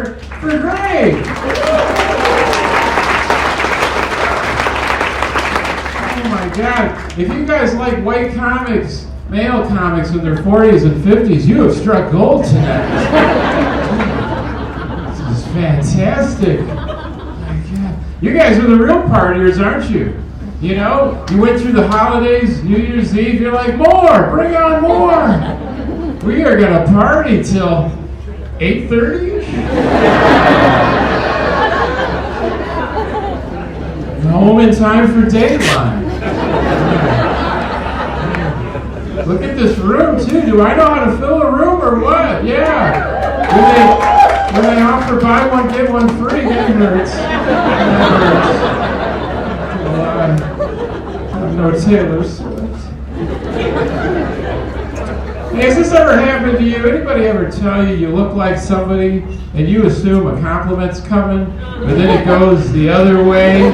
for Greg. Oh my God. If you guys like white comics, male comics in their 40s and 50s, you have struck gold tonight. This is fantastic. Oh my God. You guys are the real partiers, aren't you? You know, you went through the holidays, New Year's Eve, you're like, more, bring on more. We are going to party till 8:30-ish. Home in time for Dateline. Look at this room, too. Do I know how to fill a room or what? Yeah. When they offer buy one, get one free, that hurts. No Taylor Swift. Hey, has this ever happened to you? Anybody ever tell you you look like somebody and you assume a compliment's coming, but then it goes the other way?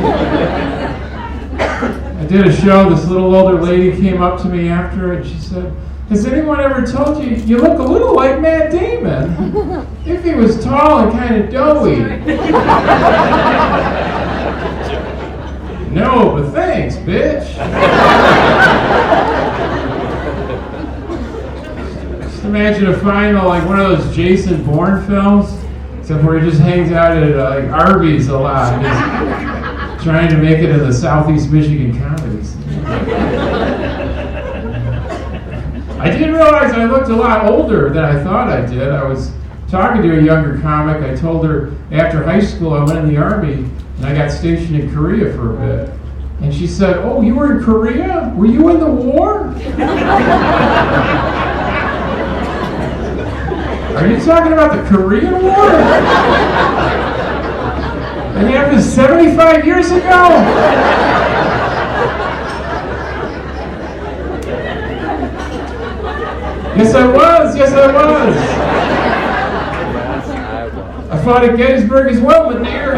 I did a show, this little older lady came up to me after and she said, has anyone ever told you you look a little like Matt Damon? If he was tall and kind of doughy. No, but thanks, bitch. Just imagine a final, like one of those Jason Bourne films, except where he just hangs out at like Arby's a lot. And he's trying to make it in the Southeast Michigan comedy scene. I didn't realize I looked a lot older than I thought I did. I was talking to a younger comic. I told her after high school I went in the Army and I got stationed in Korea for a bit. And she said, oh, you were in Korea? Were you in the war? Are you talking about the Korean War? That happened 75 years ago? Yes, I was. Yes, I was. I fought at Gettysburg as well, but dear.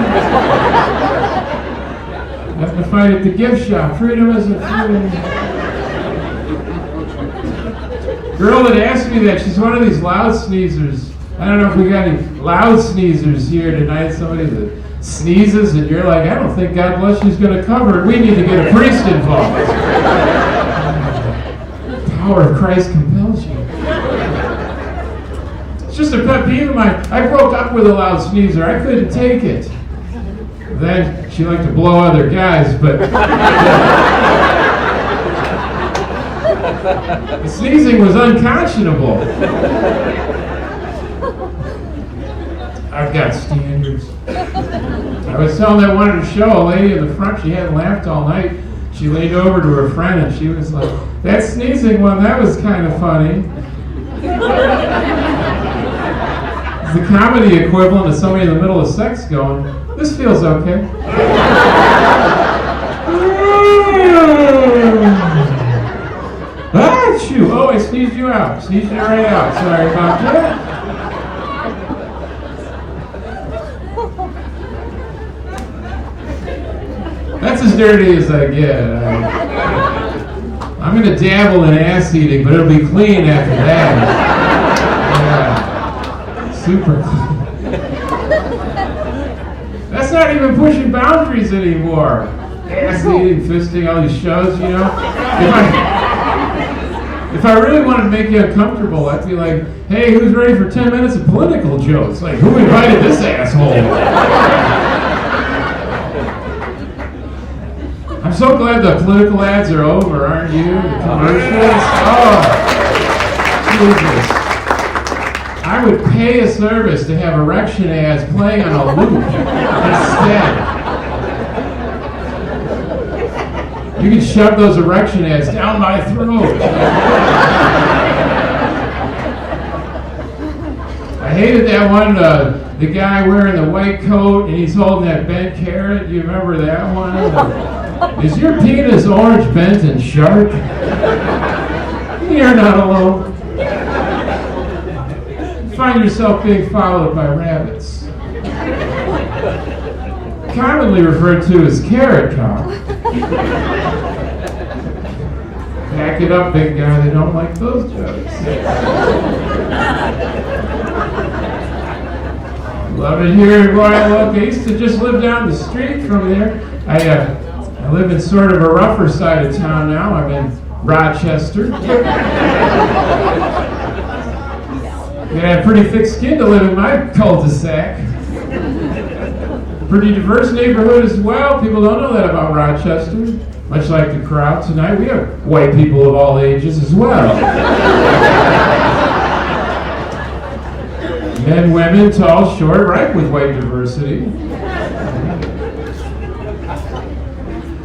I have to fight at the gift shop. Freedom isn't free. Girl that asked me that, she's one of these loud sneezers. I don't know if we got any loud sneezers here tonight. Somebody that sneezes and you're like, I don't think God bless you's going to cover it. We need to get a priest involved. The power of Christ compels you. It's just a pet peeve of mine. I broke up with a loud sneezer. I couldn't take it. Then she liked to blow other guys, but the sneezing was unconscionable. I've got standards. I was telling that one at a show, a lady in the front, she hadn't laughed all night. She leaned over to her friend and she was like, that sneezing one, that was kind of funny. It's the comedy equivalent of somebody in the middle of sex going, this feels okay. Ah, shoo. Oh, I sneezed you out. Sneezed you right out. Sorry about that. That's as dirty as I get. I'm going to dabble in ass eating, but it'll be clean after that. Yeah. Super clean. That's not even pushing boundaries anymore. Ass eating, fisting, all these shows, you know. If I really wanted to make you uncomfortable, I'd be like, hey, who's ready for 10 minutes of political jokes? Like, who invited this asshole? I'm so glad the political ads are over, aren't you? The commercials? Oh, Jesus. I would pay a service to have erection ads playing on a loop instead. You can shove those erection ads down my throat. I hated that one, the guy wearing the white coat and he's holding that bent carrot. You remember that one? Is your penis orange, bent, and sharp? You're not alone. Find yourself being followed by rabbits. Commonly referred to as carrot cock. Pack it up, big guy. They don't like those jokes. Love it here in Royal Oak. I used to just live down the street from there. I live in sort of a rougher side of town now. I'm in Rochester. You gotta have pretty thick skin to live in my cul-de-sac. Pretty diverse neighborhood as well. People don't know that about Rochester. Much like the crowd tonight, we have white people of all ages as well. Men, women, tall, short, ripe with white diversity.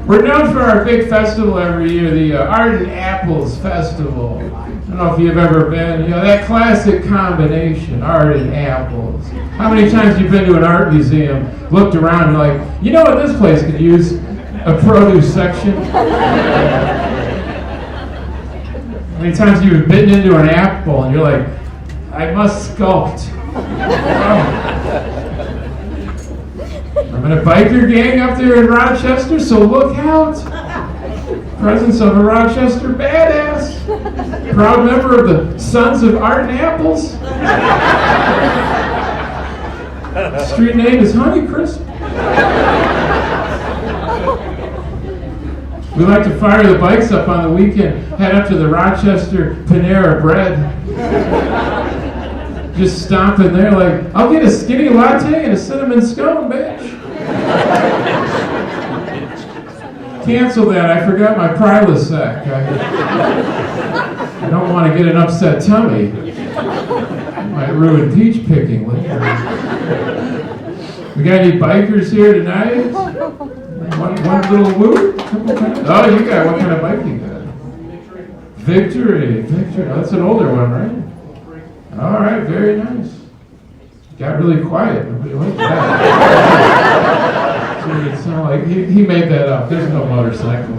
We're known for our big festival every year, the Ardent Apples Festival. I don't know if you've ever been, that classic combination, art and apples. How many times have you been to an art museum, looked around and like, you know what this place could use? A produce section. How many times have you bitten into an apple and you're like, I must sculpt. I'm in a biker gang up there in Rochester, so look out. Presence of a Rochester badass. Proud member of the Sons of Art and Apples. Street name is Honeycrisp. We like to fire the bikes up on the weekend, head up to the Rochester Panera Bread. Just stomp in there like, I'll get a skinny latte and a cinnamon scone, bitch. Cancel that, I forgot my Prilosec. I don't want to get an upset tummy. Might ruin peach picking later. We got any bikers here tonight? One little woo? Oh, you got, what kind of bike you got? Victory. Oh, that's an older one, right? All right, very nice. Got really quiet. Nobody liked that. So it sounded like he made that up. There's no motorcycle.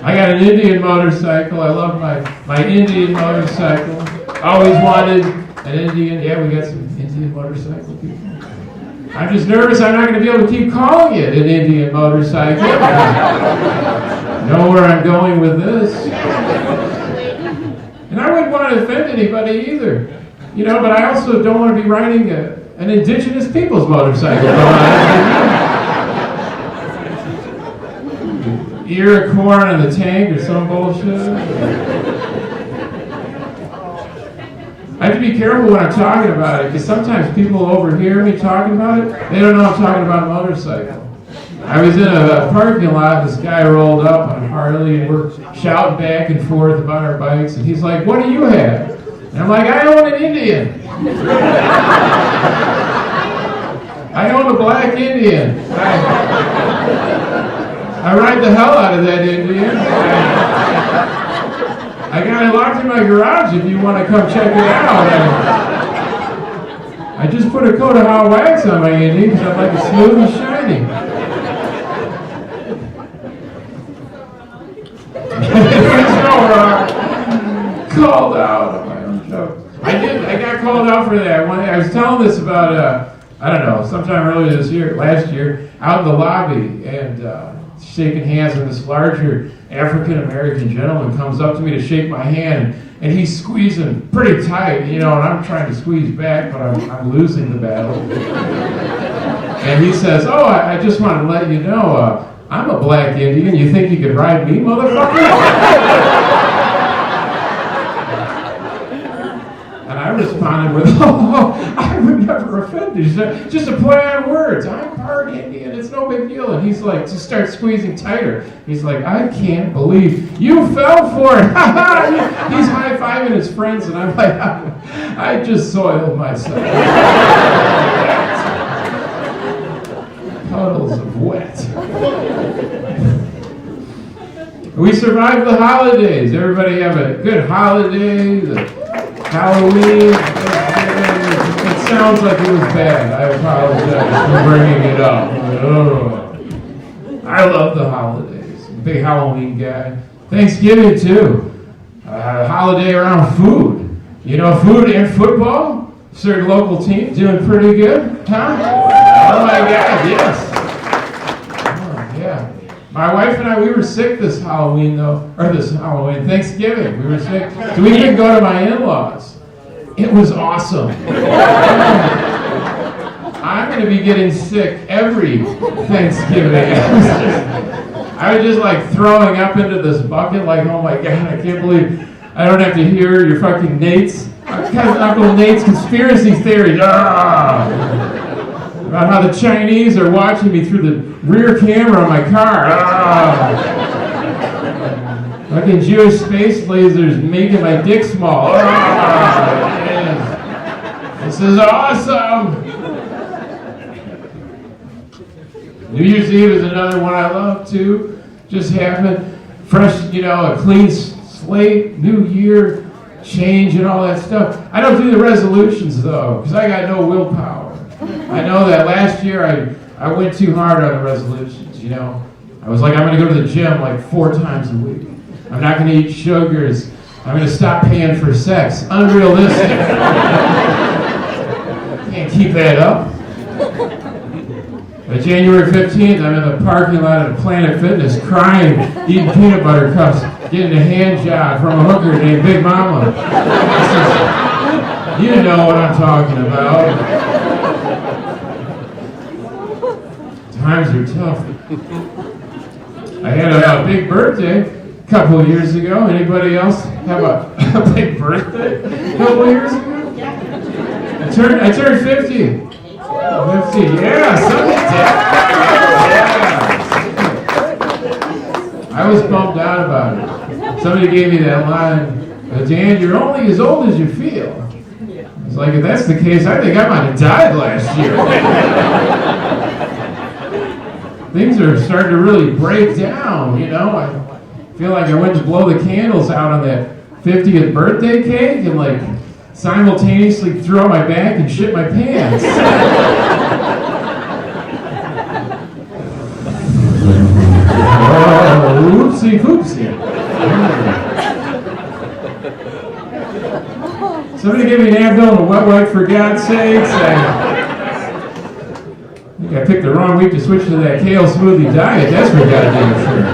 I got an Indian motorcycle. I love my Indian motorcycle. Always wanted an Indian. Yeah, we got some Indian motorcycle people. I'm just nervous I'm not going to be able to keep calling it an Indian motorcycle. Know where I'm going with this. And I wouldn't want to offend anybody either. But I also don't want to be riding an indigenous people's motorcycle. Ear of corn in the tank or some bullshit. I have to be careful when I'm talking about it, because sometimes people overhear me talking about it. They don't know I'm talking about a motorcycle. I was in a parking lot, this guy rolled up on Harley, and we're shouting back and forth about our bikes, and he's like, what do you have? And I'm like, I own an Indian. I own a black Indian. I ride the hell out of that Indian. I got it locked in my garage if you want to come check it out. I just put a coat of hot wax on my Indian because I like it smooth and shiny. Called out on my own joke. I got called out for that. I was telling this about, I don't know, sometime earlier last year, out in the lobby, and shaking hands with this larger African-American gentleman comes up to me to shake my hand, and he's squeezing pretty tight, and I'm trying to squeeze back, but I'm losing the battle. And he says, I just wanted to let you know, I'm a black Indian. You think you could ride me, motherfucker? I responded with, I would never offend you. Just a play on words. I'm part Indian. It's no big deal. And he's like, just start squeezing tighter. He's like, I can't believe you fell for it. He's high-fiving his friends, and I'm like, I just soiled myself. Puddles of wet. We survived the holidays. Everybody have a good holiday. Halloween, it sounds like it was bad. I apologize for bringing it up. I love the holidays. Big Halloween guy. Thanksgiving too. Holiday around food. Food and football. Certain local team doing pretty good. Huh? Oh my God, yes. Oh, yeah. My wife and I, we were sick this Thanksgiving, we were sick. So we couldn't go to my in-laws. It was awesome. I'm going to be getting sick every Thanksgiving. I was just like throwing up into this bucket like, oh my God, I can't believe I don't have to hear your fucking Uncle Nate's conspiracy theories. About how the Chinese are watching me through the rear camera of my car. Fucking Jewish space lasers making my dick small. This is awesome. New Year's Eve is another one I love too. Just happened. Fresh, a clean slate, new year, change and all that stuff. I don't do the resolutions though, because I got no willpower. I know that last year I went too hard on the resolutions, I was like, I'm going to go to the gym like 4 times a week. I'm not going to eat sugars. I'm going to stop paying for sex. Unrealistic. Can't keep that up. But January 15th, I'm in the parking lot of Planet Fitness crying, eating peanut butter cups, getting a hand job from a hooker named Big Mama. You know what I'm talking about. Times are tough. I had a big birthday a couple of years ago. Anybody else have a big birthday a couple of years ago? I turned 50. 50, yeah, something did. Yeah. I was bummed out about it. Somebody gave me that line, Dan, you're only as old as you feel. It's like, if that's the case, I think I might have died last year. Things are starting to really break down, I feel like I went to blow the candles out on that 50th birthday cake and like simultaneously threw out my back and shit my pants. Oopsie poopsie. Somebody give me an Advil and a wet wipe for God's sakes. I think I picked the wrong week to switch to that kale smoothie diet. That's for goddamn sure.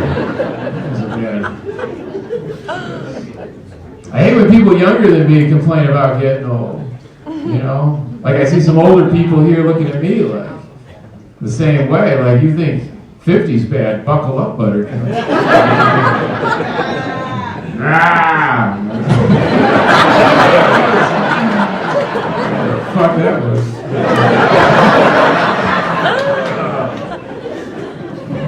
I hate when people younger than me complain about getting old. Like I see some older people here looking at me like the same way. Like, you think 50's bad, buckle up, buttercup. Fuck that was.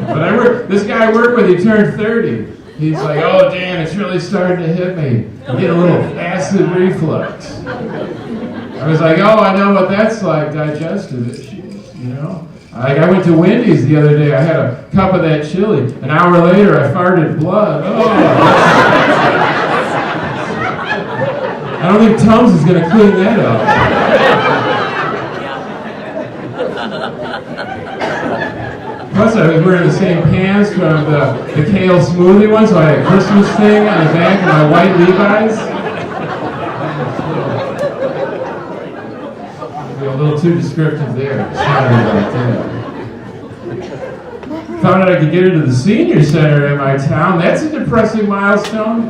But this guy I work with, he turned 30. He's like, oh, Dan, it's really starting to hit me. I'm getting a little acid reflux. I was like, oh, I know what that's like, digestive issues, Like, I went to Wendy's the other day. I had a cup of that chili. An hour later, I farted blood. Oh. I don't think Tums is going to clean that up. Plus, I was wearing the same pants from the kale smoothie one, so I had a Christmas thing on the back of my white Levi's. A little too descriptive there. Sorry about that. Found out I could get into the senior center in my town. That's a depressing milestone.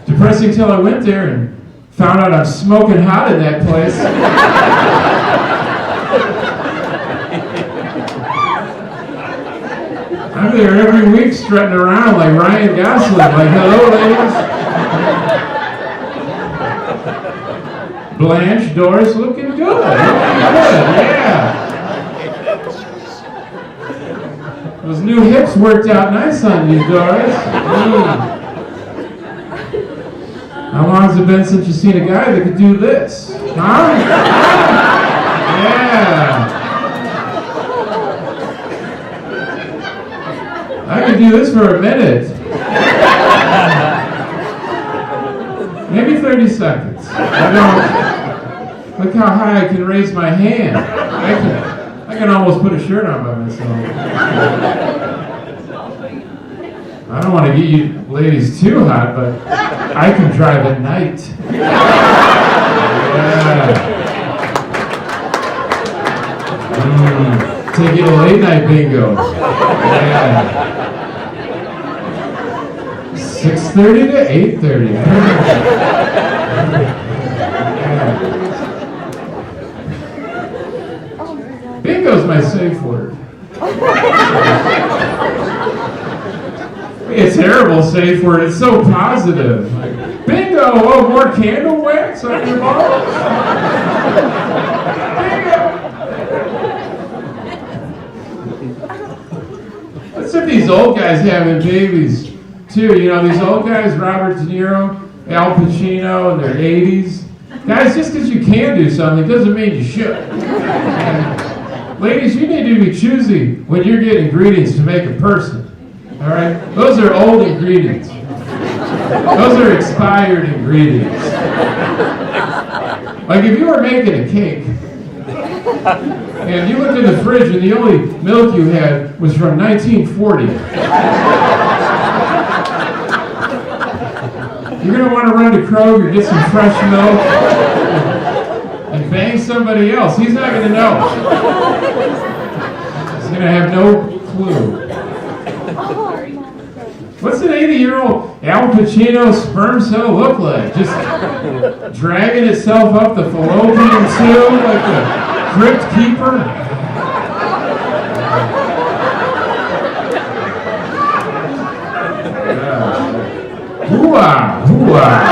Depressing till I went there and found out I'm smoking hot in that place. I'm there every week strutting around like Ryan Gosling, like, hello ladies. Blanche, Doris, looking good. Yeah. Those new hips worked out nice on you, Doris. How long has it been since you've seen a guy that could do this? Huh? Yeah. I could do this for a minute. Maybe 30 seconds. Look how high I can raise my hand. I can almost put a shirt on by myself. I don't want to get you ladies too hot, but I can drive at night. Yeah. Take you to late night bingo. Yeah. 6:30 to 8:30. Bingo's my safe word. It's a terrible safe word. It's so positive. Like, bingo! Oh, more candle wax on your balls? Bingo! What's up these old guys having babies, too? You know, these old guys, Robert De Niro, Al Pacino, in their 80s. Guys, just because you can do something doesn't mean you should. And ladies, you need to be choosy when you're getting ingredients to make a person. All right? Those are old ingredients. Those are expired ingredients. Like if you were making a cake, and you looked in the fridge and the only milk you had was from 1940, you're going to want to run to Kroger, get some fresh milk, and bang somebody else. He's not going to know. He's going to have no clue. What's an 80-year-old Al Pacino sperm cell look like? Just dragging itself up the fallopian tube like the crypt keeper? Hoo-ah, hoo-ah.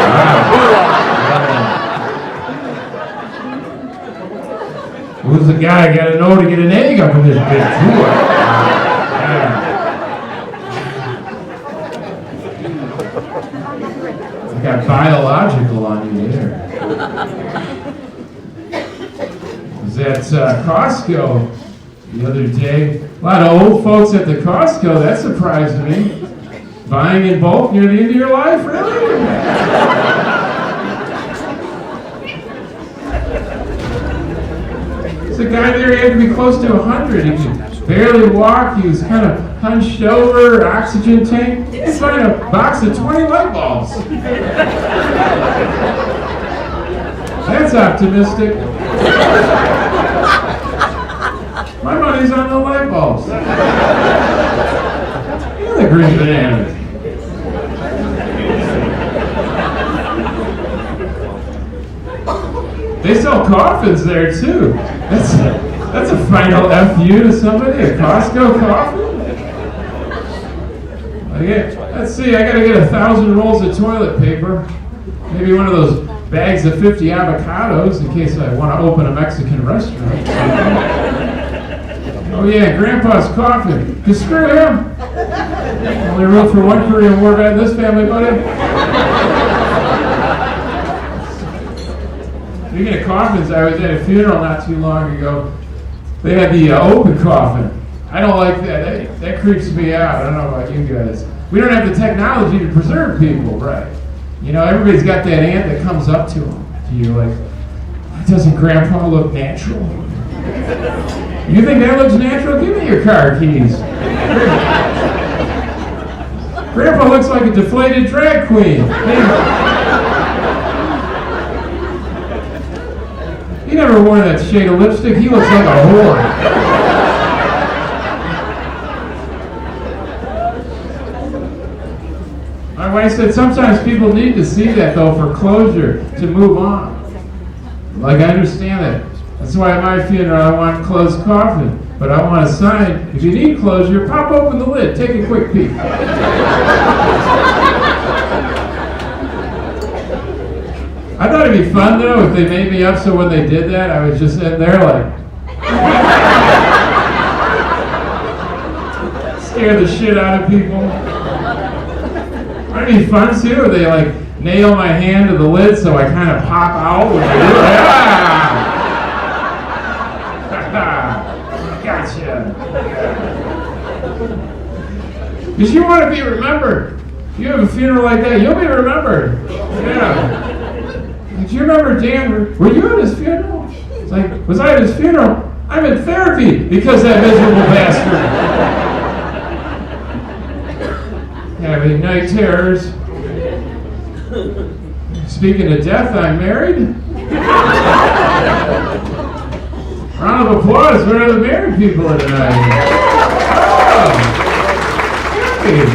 Who's the guy I gotta know to get an egg up in this bitch? Hoo-ah. I got biological on you there. I was at Costco the other day. A lot of old folks at the Costco, that surprised me. Buying in bulk near the end of your life, really? There's a guy there, he had to be close to 100. He could barely walk. He was kind of hunched over, oxygen tank. He's buying a box of 20 light bulbs. That's optimistic. My money's on the light bulbs. Yeah, the green bananas. They sell coffins there too. That's a final FU to somebody, a Costco coffin? Let's see, I gotta get 1,000 rolls of toilet paper. Maybe one of those bags of 50 avocados in case I want to open a Mexican restaurant. Oh yeah, Grandpa's coffin. Just screw him. Only room for one Korean War vet in this family, buddy. Speaking of coffins, I was at a funeral not too long ago. They had the open coffin. I don't like that. That creeps me out. I don't know about you guys. We don't have the technology to preserve people, right? You know, everybody's got that aunt that comes up to you like, doesn't Grandpa look natural? You think that looks natural? Give me your car keys. Grandpa looks like a deflated drag queen. He never wore that shade of lipstick. He looks like a whore. My wife said sometimes people need to see that, though, for closure, to move on. Like, I understand that. That's why at my funeral I want a closed coffin. But I want a sign, if you need closure, pop open the lid, take a quick peek. I thought it'd be fun, though, if they made me up so when they did that, I was just in there like... scare the shit out of people. Might be fun, too, if they, like, nail my hand to the lid so I kind of pop out when they do it. Gotcha. Because you want to be remembered. If you have a funeral like that, you'll be remembered. Yeah. Do you remember Dan? Were you at his funeral? It's like, was I at his funeral? I'm in therapy because that miserable bastard. Having night terrors. Speaking of death, I'm married. Round of applause for the married people tonight. Oh, hey.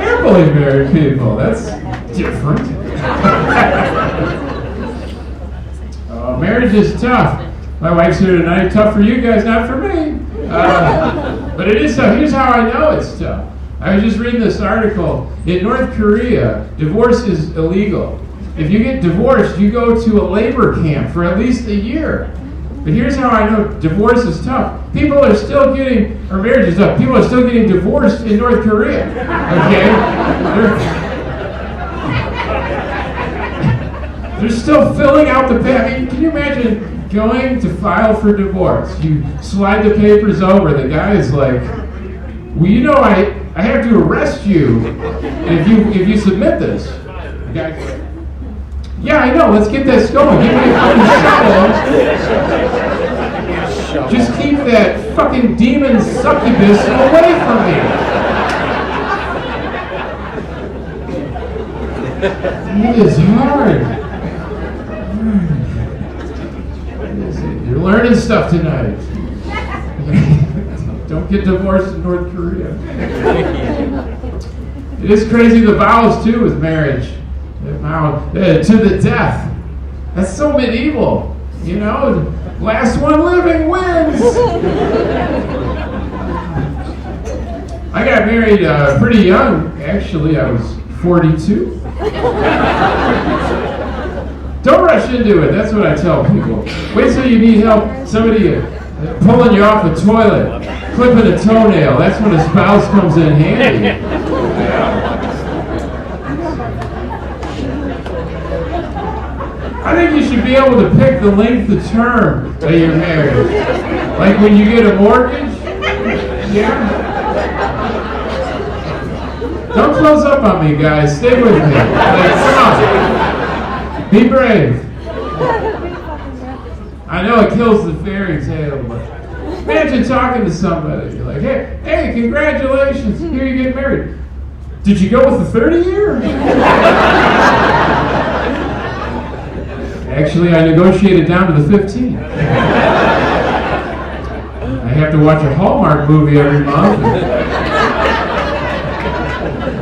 Happily married people. That's different. Marriage is tough. My wife's here tonight. Tough for you guys, not for me. But it is tough. Here's how I know it's tough. I was just reading this article. In North Korea, divorce is illegal. If you get divorced, you go to a labor camp for at least a year. But here's how I know divorce is tough. People are still getting, or marriage is tough. People are still getting divorced in North Korea. Okay? They're still filling out the paper. I mean, can you imagine going to file for divorce? You slide the papers over. The guy is like, well, you know, I have to arrest you if you submit this. The guy's like, yeah, I know. Let's get this going. Give me a fucking shovel. Just keep that fucking demon succubus away from me. It is hard. You're learning stuff tonight. Don't get divorced in North Korea. It is crazy, the vows too with marriage. The vow to the death. That's so medieval. You know, last one living wins. I got married pretty young. Actually, I was 42. Don't rush into it. That's what I tell people. Wait till you need help. Somebody pulling you off the toilet, clipping a toenail. That's when a spouse comes in handy. I think you should be able to pick the length of term of your marriage. Like when you get a mortgage. Yeah. Don't close up on me, guys. Stay with me. Like, come on. Be brave. I know it kills the fairy tale, but imagine talking to somebody. You're like, hey, congratulations. Here you get married. Did you go with the 30-year? Actually, I negotiated down to the 15. I have to watch a Hallmark movie every month.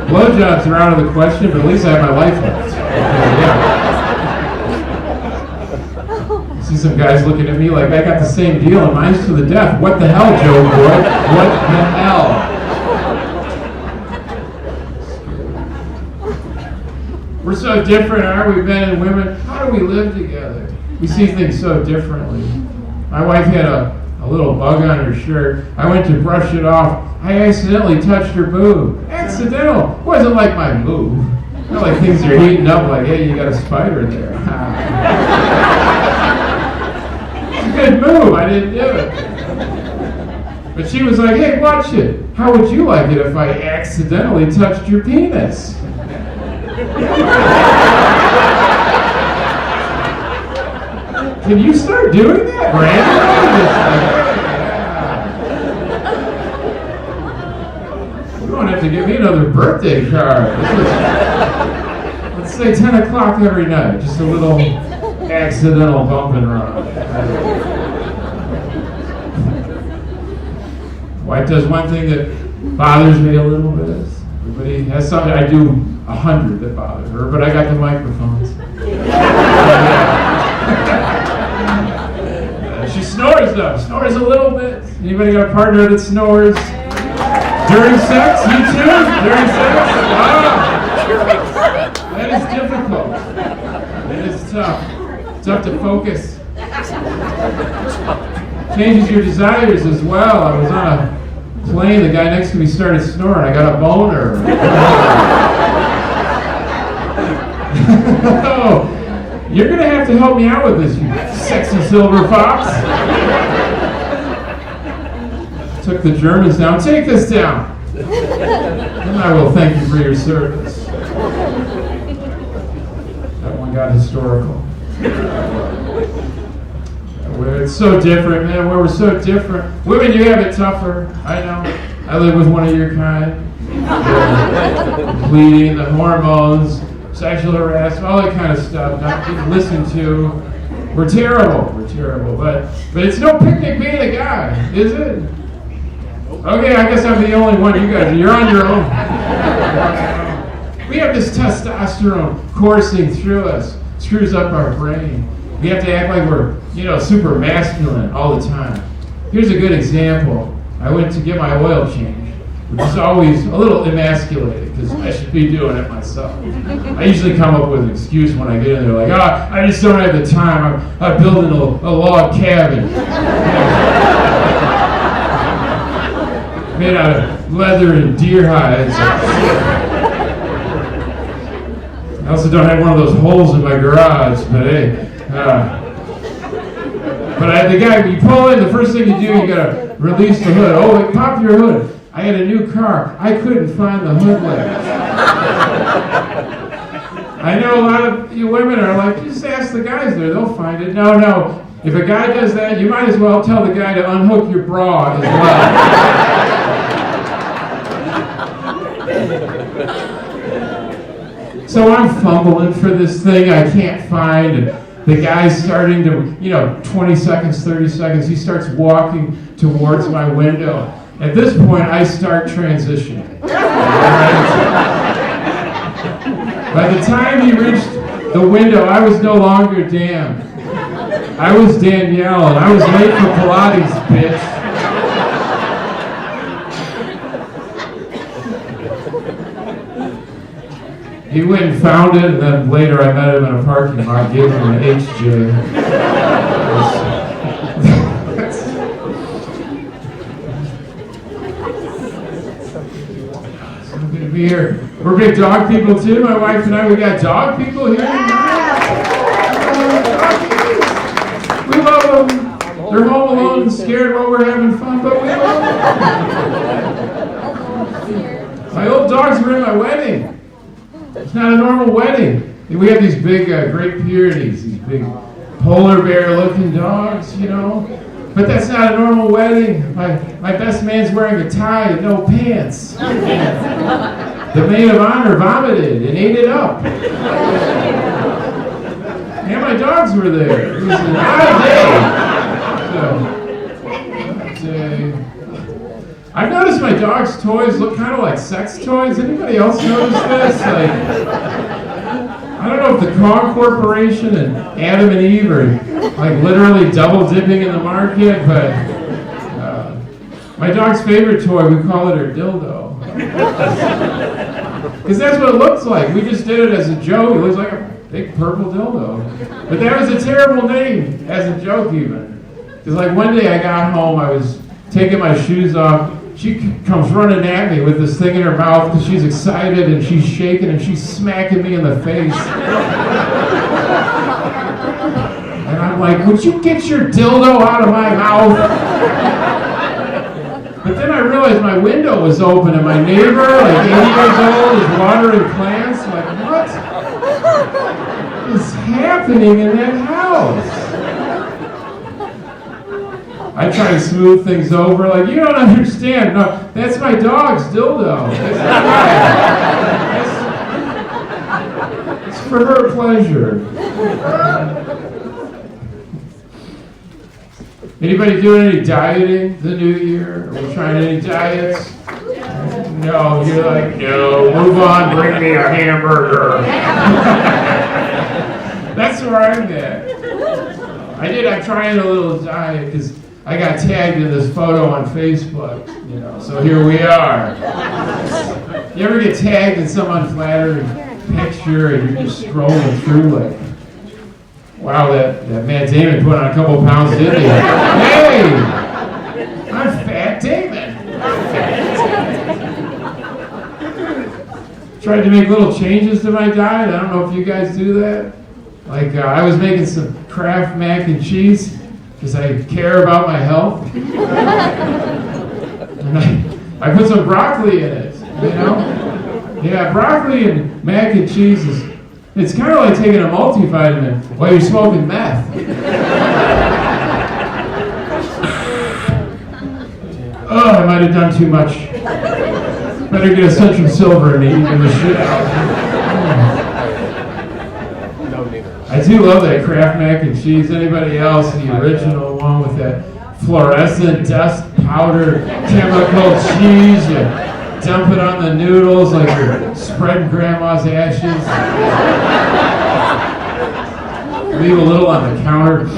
Blowjobs are out of the question, but at least I have my life left. Okay, yeah. See some guys looking at me like I got the same deal and mine's to the death. What the hell, Joe boy? What the hell? We're so different, aren't we, men and women? How do we live together? We see things so differently. My wife had a little bug on her shirt. I went to brush it off. I accidentally touched her boob. Accidental. It wasn't like my move. Not like things are heating up like, hey, you got a spider there. It's a good move. I didn't do it. But she was like, hey, watch it. How would you like it if I accidentally touched your penis? Can you start doing that, Brandon? You don't have to give me another birthday card. Let's say 10 o'clock every night. Just a little accidental bump and run. Wife does one thing that bothers me a little bit. Everybody has something. I do 100 that bother her, but I got the microphones. She snores though. Snores a little bit. Anybody got a partner that snores? During sex? You too? During sex? Wow. That is difficult. It is tough. It's tough to focus. Changes your desires as well. I was on a plane. The guy next to me started snoring. I got a boner. Oh, you're going to have to help me out with this, you sexy silver fox. Took the Germans down. Take this down. And I will thank you for your service. That one got historical. It's so different, man. We're so different. Women, you have it tougher. I know. I live with one of your kind. Bleeding, the hormones, sexual harassment, all that kind of stuff. Not being listened to. We're terrible. But it's no picnic being a guy, is it? Okay, I guess I'm the only one. You guys, you're on your own. We have this testosterone coursing through us, screws up our brain. We have to act like we're, super masculine all the time. Here's a good example. I went to get my oil change, which is always a little emasculated because I should be doing it myself. I usually come up with an excuse when I get in there, like, I just don't have the time. I'm building a log cabin. Made out of leather and deer hides. I also don't have one of those holes in my garage, but hey. But the guy, when you pull in, the first thing you do, you gotta release the hood. Oh, wait, pop your hood. I had a new car. I couldn't find the hood latch. I know a lot of you women are like, just ask the guys there, they'll find it. No. If a guy does that, you might as well tell the guy to unhook your bra as well. So I'm fumbling for this thing I can't find, and the guy's starting to, 20 seconds, 30 seconds, he starts walking towards my window. At this point, I start transitioning. By the time he reached the window, I was no longer Dan. I was Danielle, and I was late for Pilates, bitch. He went and found it, and then later I met him in a parking lot, gave him an HJ. So good to be here. We're big dog people too. My wife and I, we got dog people here. We love them. They're home alone and scared while we're having fun, but we love them. My old dogs were in my wedding. It's not a normal wedding. We have these big Great Pyrenees, these big polar bear-looking dogs, But that's not a normal wedding. My best man's wearing a tie and no pants. The maid of honor vomited and ate it up. And my dogs were there. It was an odd day. I've noticed my dog's toys look kind of like sex toys. Anybody else notice this? I don't know if the Kong Corporation and Adam and Eve are literally double dipping in the market, but my dog's favorite toy, we call it her dildo. Because that's what it looks like. We just did it as a joke. It looks like a big purple dildo. But that was a terrible name as a joke even. Because one day I got home, I was taking my shoes off. She comes running at me with this thing in her mouth because she's excited and she's shaking and she's smacking me in the face. And I'm like, would you get your dildo out of my mouth? But then I realized my window was open and my neighbor, 80 years old, is watering plants. What is happening in that house? I try to smooth things over, you don't understand. No, that's my dog's dildo. It's for her pleasure. Anybody doing any dieting the new year? Are we trying any diets? No, you're like, no, move on, bring me a hamburger. That's where I'm at. I'm trying a little diet because I got tagged in this photo on Facebook, so here we are. You ever get tagged in some unflattering picture and you're just scrolling through wow, that Matt Damon put on a couple pounds, didn't he? Hey! I'm Fat Damon! Tried to make little changes to my diet. I don't know if you guys do that. I was making some Kraft mac and cheese because I care about my health. And I put some broccoli in it, Yeah, broccoli and mac and cheese it's kind of like taking a multivitamin while you're smoking meth. Oh, I might have done too much. Better get a Central Silver and even the shit out. I do love that Kraft mac and cheese. Anybody else? The original one with that fluorescent dust powder chemical cheese. You dump it on the noodles like you're spreading grandma's ashes. Leave a little on the counter.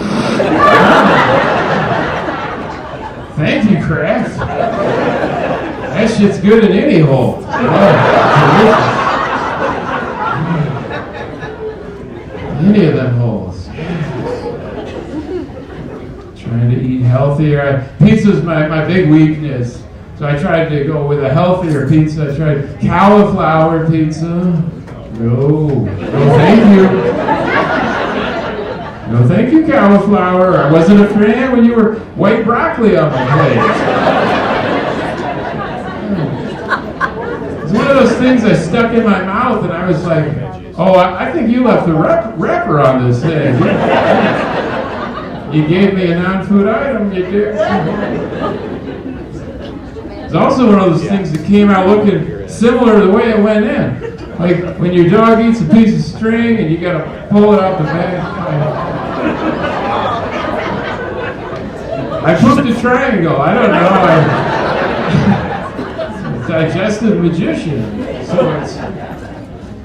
Thank you, Kraft. That shit's good in any hole. Any of them holes. Trying to eat healthier. Pizza's my big weakness. So I tried to go with a healthier pizza. I tried cauliflower pizza. No, thank you. No, thank you, cauliflower. I wasn't a fan when you were white broccoli on my plate. It's one of those things I stuck in my mouth, and I was like, oh, I think you left the wrapper on this thing. You gave me a non-food item, you did. It's also one of those things that came out looking similar to the way it went in. Like when your dog eats a piece of string and you gotta pull it out the bag. I pooped a triangle. I don't know. Digestive magician. So it's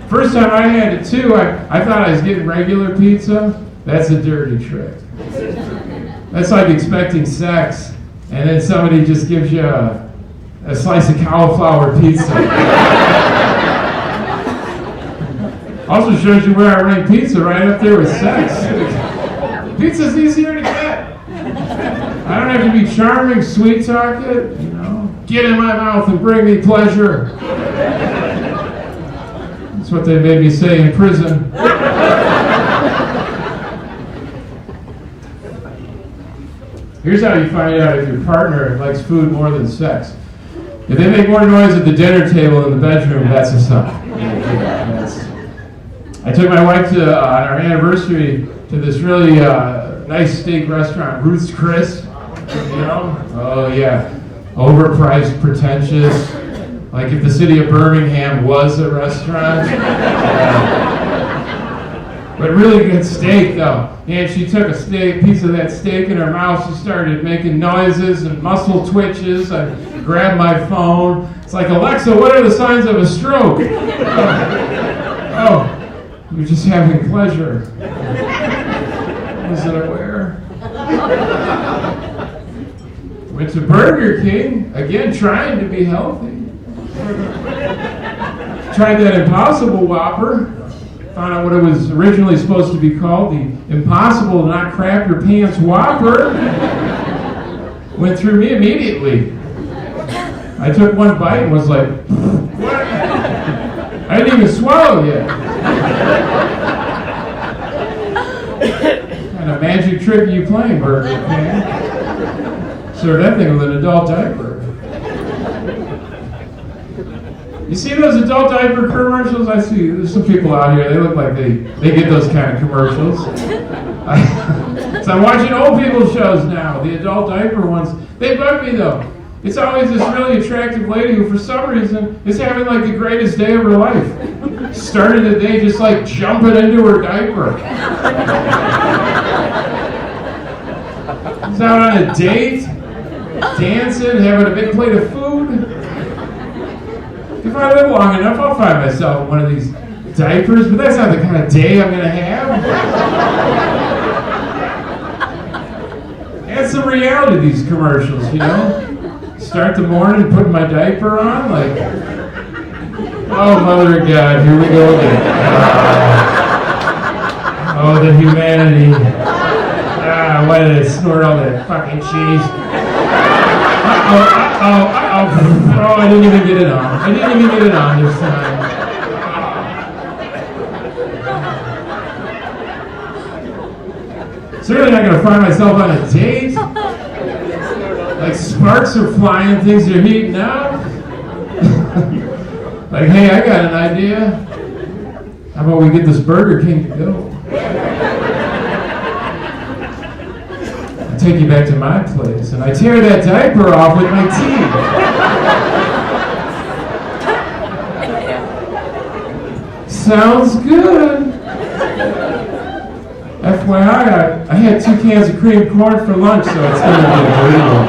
first time I had it too. I thought I was getting regular pizza. That's a dirty trick. That's like expecting sex, and then somebody just gives you a slice of cauliflower pizza. Also shows you where I rank pizza, right up there with sex. Pizza's easier to get. I don't have to be charming, sweet talk it, get in my mouth and bring me pleasure. That's what they made me say in prison. Here's how you find out if your partner likes food more than sex. If they make more noise at the dinner table than the bedroom, that's a sign. I took my wife to on our anniversary to this really nice steak restaurant, Ruth's Chris. Oh yeah, overpriced, pretentious. Like if the city of Birmingham was a restaurant. But really good steak though. And she took a piece of that steak in her mouth. She started making noises and muscle twitches. I grabbed my phone. It's like, Alexa, what are the signs of a stroke? Oh, you're just having pleasure. Wasn't aware. Went to Burger King, again trying to be healthy. Tried that Impossible Whopper. Found out what it was originally supposed to be called, the Impossible Not Crap Your Pants Whopper. Went through me immediately. I took one bite and was like, what? I didn't even swallow yet. What kind of magic trick are you playing, Burger King? Serve that thing with an adult diaper. You see those adult diaper commercials? I see there's some people out here, they look like they get those kind of commercials. So I'm watching old people's shows now, the adult diaper ones. They bug me though. It's always this really attractive lady who for some reason is having like the greatest day of her life. Started the day just like jumping into her diaper. She's out on a date, dancing, having a big plate of food. If I live long enough, I'll find myself in one of these diapers, but that's not the kind of day I'm going to have. Add some reality to these commercials, Start the morning putting my diaper on, like, oh, Mother of God, here we go again. Oh, the humanity. Why did I snort all that fucking cheese? Oh, I didn't even get it on. This time. Certainly not going to find myself on a date. Like sparks are flying, things are heating up. Like, hey, I got an idea. How about we get this Burger King to go? I take you back to my place, and I tear that diaper off with my teeth. Sounds good. FYI, I had 2 cans of creamed corn for lunch, so it's going to be unbelievable.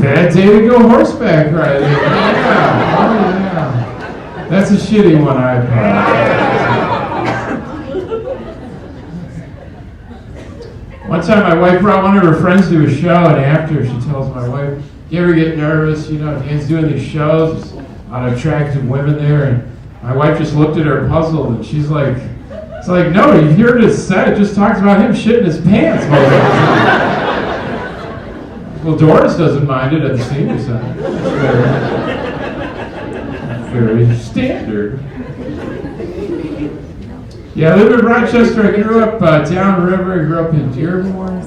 Bad day to go horseback riding. Yeah. Oh, yeah. That's a shitty one, I apologize. One time my wife brought one of her friends to a show, and after she tells my wife, you ever get nervous? You know, Dan's doing these shows, there's a lot of attractive women there, and my wife just looked at her puzzled, and she's like, it's like, no, you hear this set, it just talks about him shitting his pants. Well, Doris doesn't mind it at the senior center. Very standard. Yeah, I live in Rochester. I grew up downriver. I grew up in Dearborn.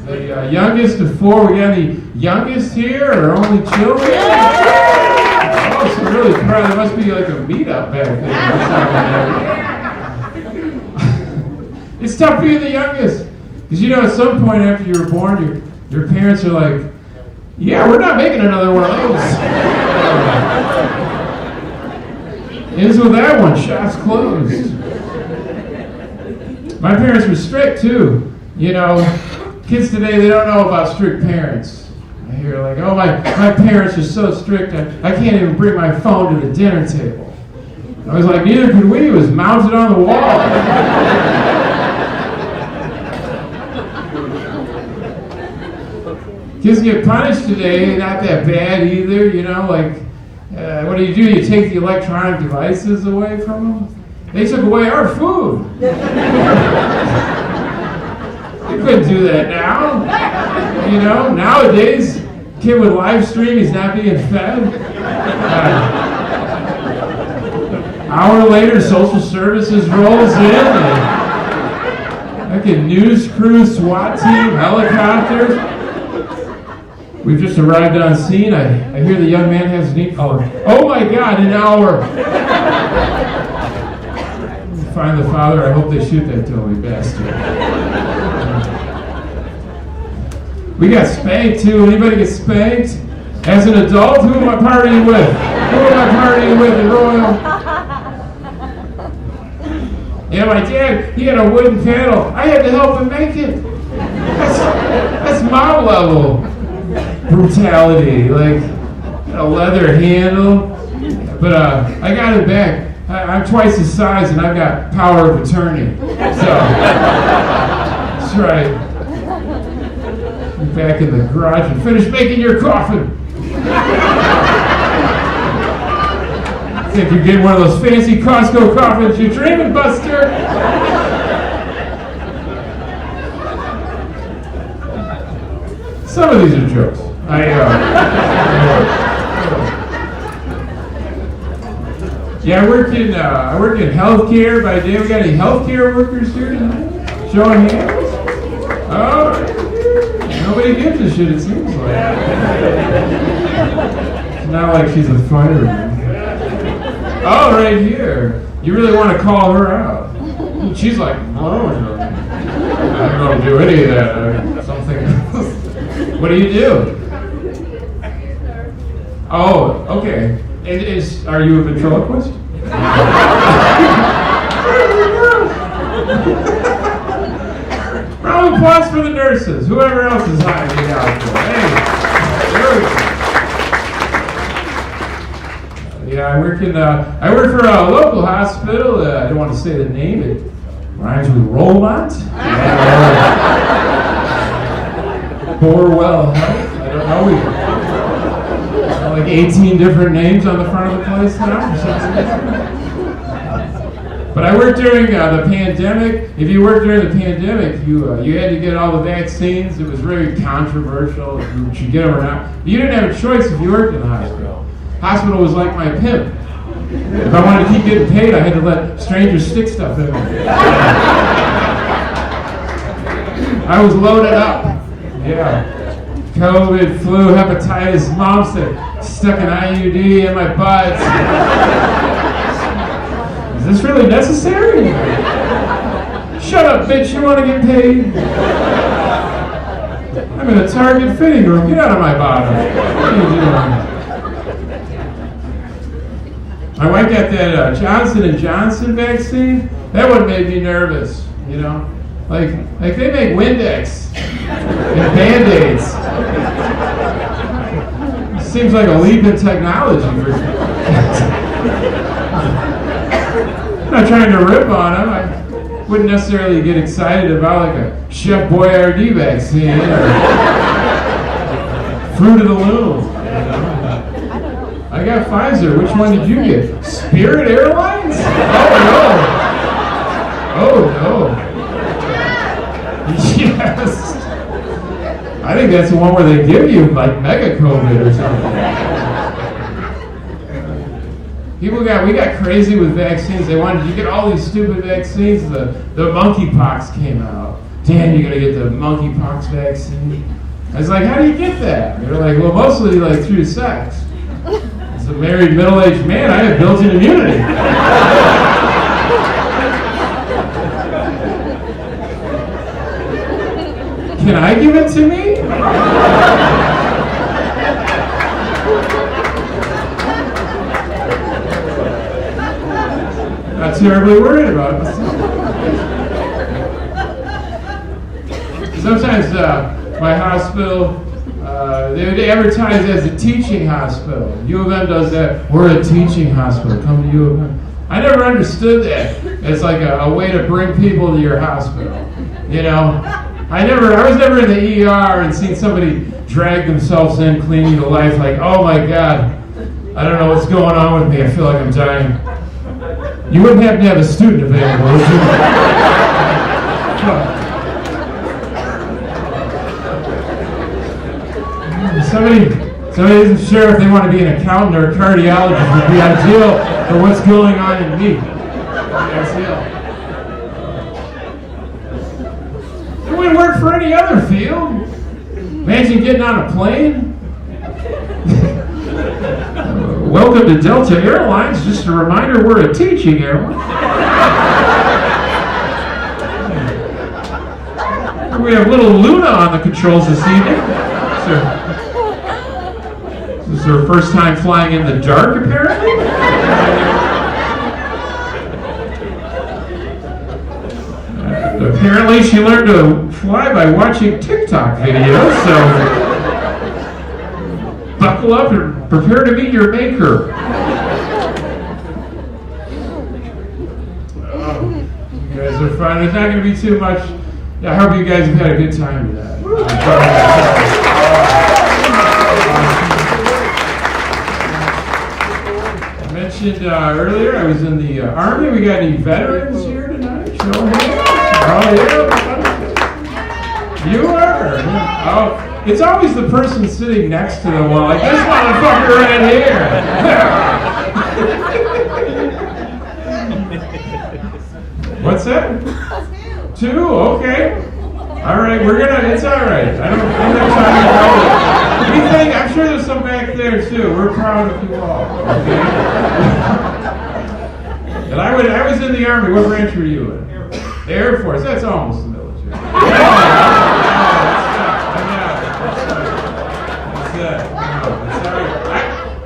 The youngest of four. We got any youngest here or only children? Oh, so really proud. There must be like a meetup back there. It's tough being the youngest. Because you know, at some point after you were born, your parents are like, yeah, we're not making another one of those. Ends with that one, shop's closed. My parents were strict too. You know, kids today, they don't know about strict parents. I hear like, oh, my parents are so strict, I can't even bring my phone to the dinner table. I was like, neither could we, it was mounted on the wall. Kids get punished today, not that bad either, you know, like, what do? You take the electronic devices away from them? They took away our food. You couldn't do that now. You know, nowadays, kid with live stream, he's not being fed. Hour later, social services rolls in, and like a news crew, SWAT team, helicopters. We've just arrived on scene. I hear the young man has an ink color. Oh my God, an hour! Find the father. I hope they shoot that Tony bastard. We got spanked too. Anybody get spanked? As an adult, who am I partying with? Who am I partying with in Royal? Yeah, my dad, he had a wooden paddle. I had to help him make it. That's mob level brutality, like a leather handle. But I got it back. I'm twice his size and I've got power of attorney. So, that's right. I'm back in the garage and finished making your coffin. Think you're getting one of those fancy Costco coffins. You're dreaming, Buster. Some of these are jokes. Yeah, I work in healthcare by day. We got any healthcare workers here tonight? Showing hands? Oh, nobody gives a shit, it seems like. It's not like she's a fireman. Oh, right here. You really want to call her out. She's like, no, I don't do any of that. Something else. What do you do? Oh, okay. Are you a ventriloquist? Round of applause for the nurses. Whoever else is hiding out there. Hey, yeah, I work for a local hospital. I don't want to say the name. It rhymes with Rollmont. Borwell Health. I don't know. Like 18 different names on the front of the place now. But I worked during the pandemic. If you worked during the pandemic, you had to get all the vaccines. It was very controversial if you should get them or not. You didn't have a choice if you worked in the hospital. Hospital was like my pimp. If I wanted to keep getting paid, I had to let strangers stick stuff in me. I was loaded up. Yeah. COVID, flu, hepatitis, mom stuck an IUD in my butt. Is this really necessary? Shut up, bitch, you want to get paid? I'm in a Target fitting room, get out of my bottom. What are you doing? My wife got that Johnson & Johnson vaccine. That one made me nervous, you know? Like they make Windex and Band-Aids. seems like a leap in technology. I'm not trying to rip on them. I wouldn't necessarily get excited about like a Chef Boyardee vaccine or Fruit of the Loom. You know? I got Pfizer. Which one did you get? Spirit Airlines? Oh no. Yes. I think that's the one where they give you like mega COVID or something. We got crazy with vaccines. They wanted you get all these stupid vaccines. The monkeypox came out. Dan, you gotta get the monkeypox vaccine. I was like, how do you get that? They're like, well, mostly like through sex. As a married middle-aged man, I have built-in immunity. Can I give it to me? Not terribly worried about it. Sometimes my hospital, they would advertise as a teaching hospital. U of M does that. We're a teaching hospital. Come to U of M. I never understood that. It's like a way to bring people to your hospital. You know? I was never in the ER and seen somebody drag themselves in, cleaning to life like, oh my God, I don't know what's going on with me. I feel like I'm dying. You wouldn't happen to have a student available, would you? Somebody isn't sure if they want to be an accountant or a cardiologist would be ideal for what's going on in me. It wouldn't work for any other field. Imagine getting on a plane. Welcome to Delta Airlines. Just a reminder, we're a teaching airline. We have little Luna on the controls this evening. This is her first time flying in the dark, apparently. Apparently, she learned to fly by watching TikTok videos, so buckle up and prepare to meet your maker. You guys are fun. There's not going to be too much. I hope you guys have had a good time today. I mentioned earlier I was in the Army. We got any veterans here tonight? Show of hands. Oh, yeah. You are? Oh, it's always the person sitting next to the wall. Like, this motherfucker right here. What's that? Two? Okay. All right, it's all right. I'm not trying to help it. I'm sure there's some back there, too. We're proud of you all. Okay? And I was in the Army. What branch were you in? The Air Force. That's almost the military.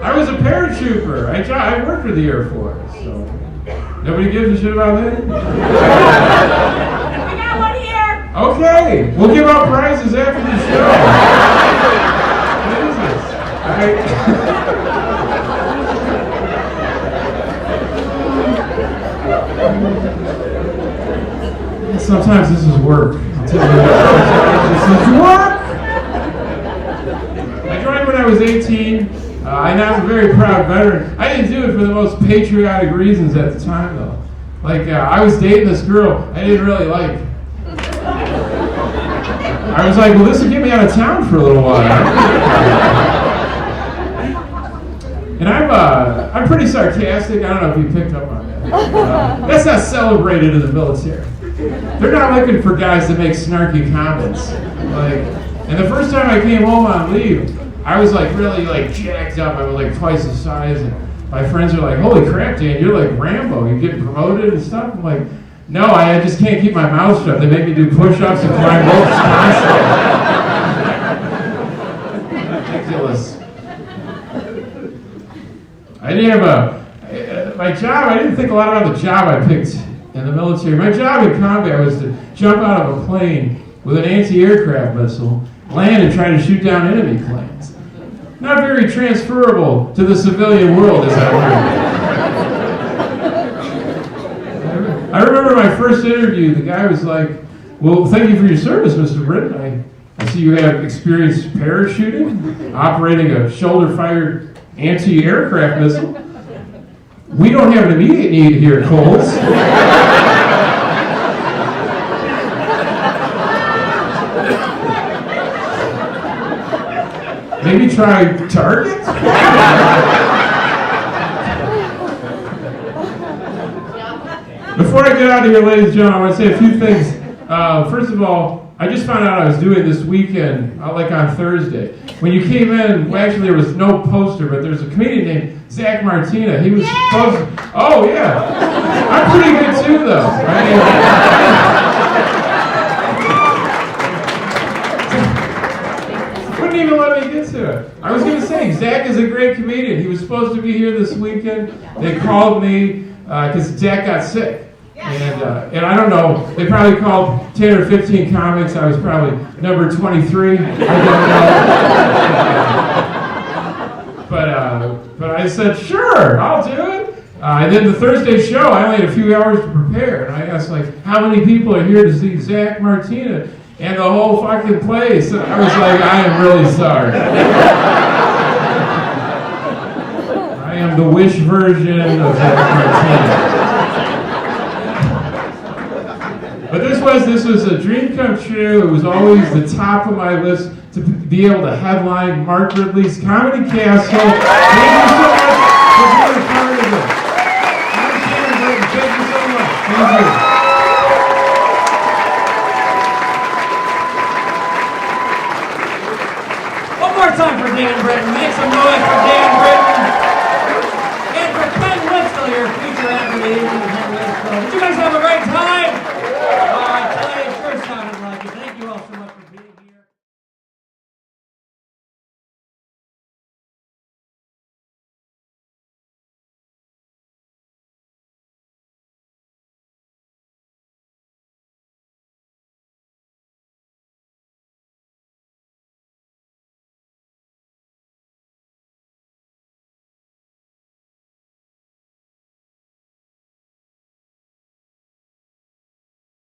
I was a paratrooper. I worked for the Air Force. So nobody gives a shit about that? We got one here. Okay. We'll give out prizes after the show. What is this? All right. Sometimes this is work. I'll tell you that. This is work! I joined when I was 18. I'm a very proud veteran. I didn't do it for the most patriotic reasons at the time, though. Like, I was dating this girl I didn't really like. I was like, well, this will get me out of town for a little while. And I'm pretty sarcastic. I don't know if you picked up on that. That's not celebrated in the military. They're not looking for guys to make snarky comments. And the first time I came home on leave, I was like really like jacked up. I was like twice the size, and my friends are like, "Holy crap, Dan, you're like Rambo. You get promoted and stuff." I'm like, "No, I just can't keep my mouth shut. They make me do push-ups and climb ropes constantly." Ridiculous. I didn't have my job. I didn't think a lot about the job I picked in the military. My job in combat was to jump out of a plane with an anti-aircraft missile, land and try to shoot down enemy planes. not very transferable to the civilian world, as I learned. I remember my first interview, the guy was like, well, thank you for your service, Mr. Brittain. I see you have experience parachuting, operating a shoulder-fired anti-aircraft missile. We don't have an immediate need here at Coles. Maybe try Target? Before I get out of here, ladies and gentlemen, I want to say a few things. First of all, I just found out I was doing this weekend, like on Thursday. When you came in, well, actually there was no poster, but there's a comedian named Zach Martina. He was supposed to, oh yeah. I'm pretty good too, though. Wouldn't even let me get to it. I was going to say, Zach is a great comedian. He was supposed to be here this weekend. They called me because Zach got sick. And I don't know, they probably called 10 or 15 comics. I was probably number 23. I don't know. But I said, sure, I'll do it. And then the Thursday show, I only had a few hours to prepare. And I asked, like, how many people are here to see Zach Martina? And the whole fucking place. And I was like, I am really sorry. I am the Wish version of Zach Martina. But this was a dream come true. It was always the top of my list to be able to headline Mark Ridley's Comedy Castle. Thank you so much for being a part of it. Thank you so much. Thank you. One more time for Dan Brittain. Make some noise for Dan Brittain. And for Ken Witzel, your feature actor. Did you guys have a great time?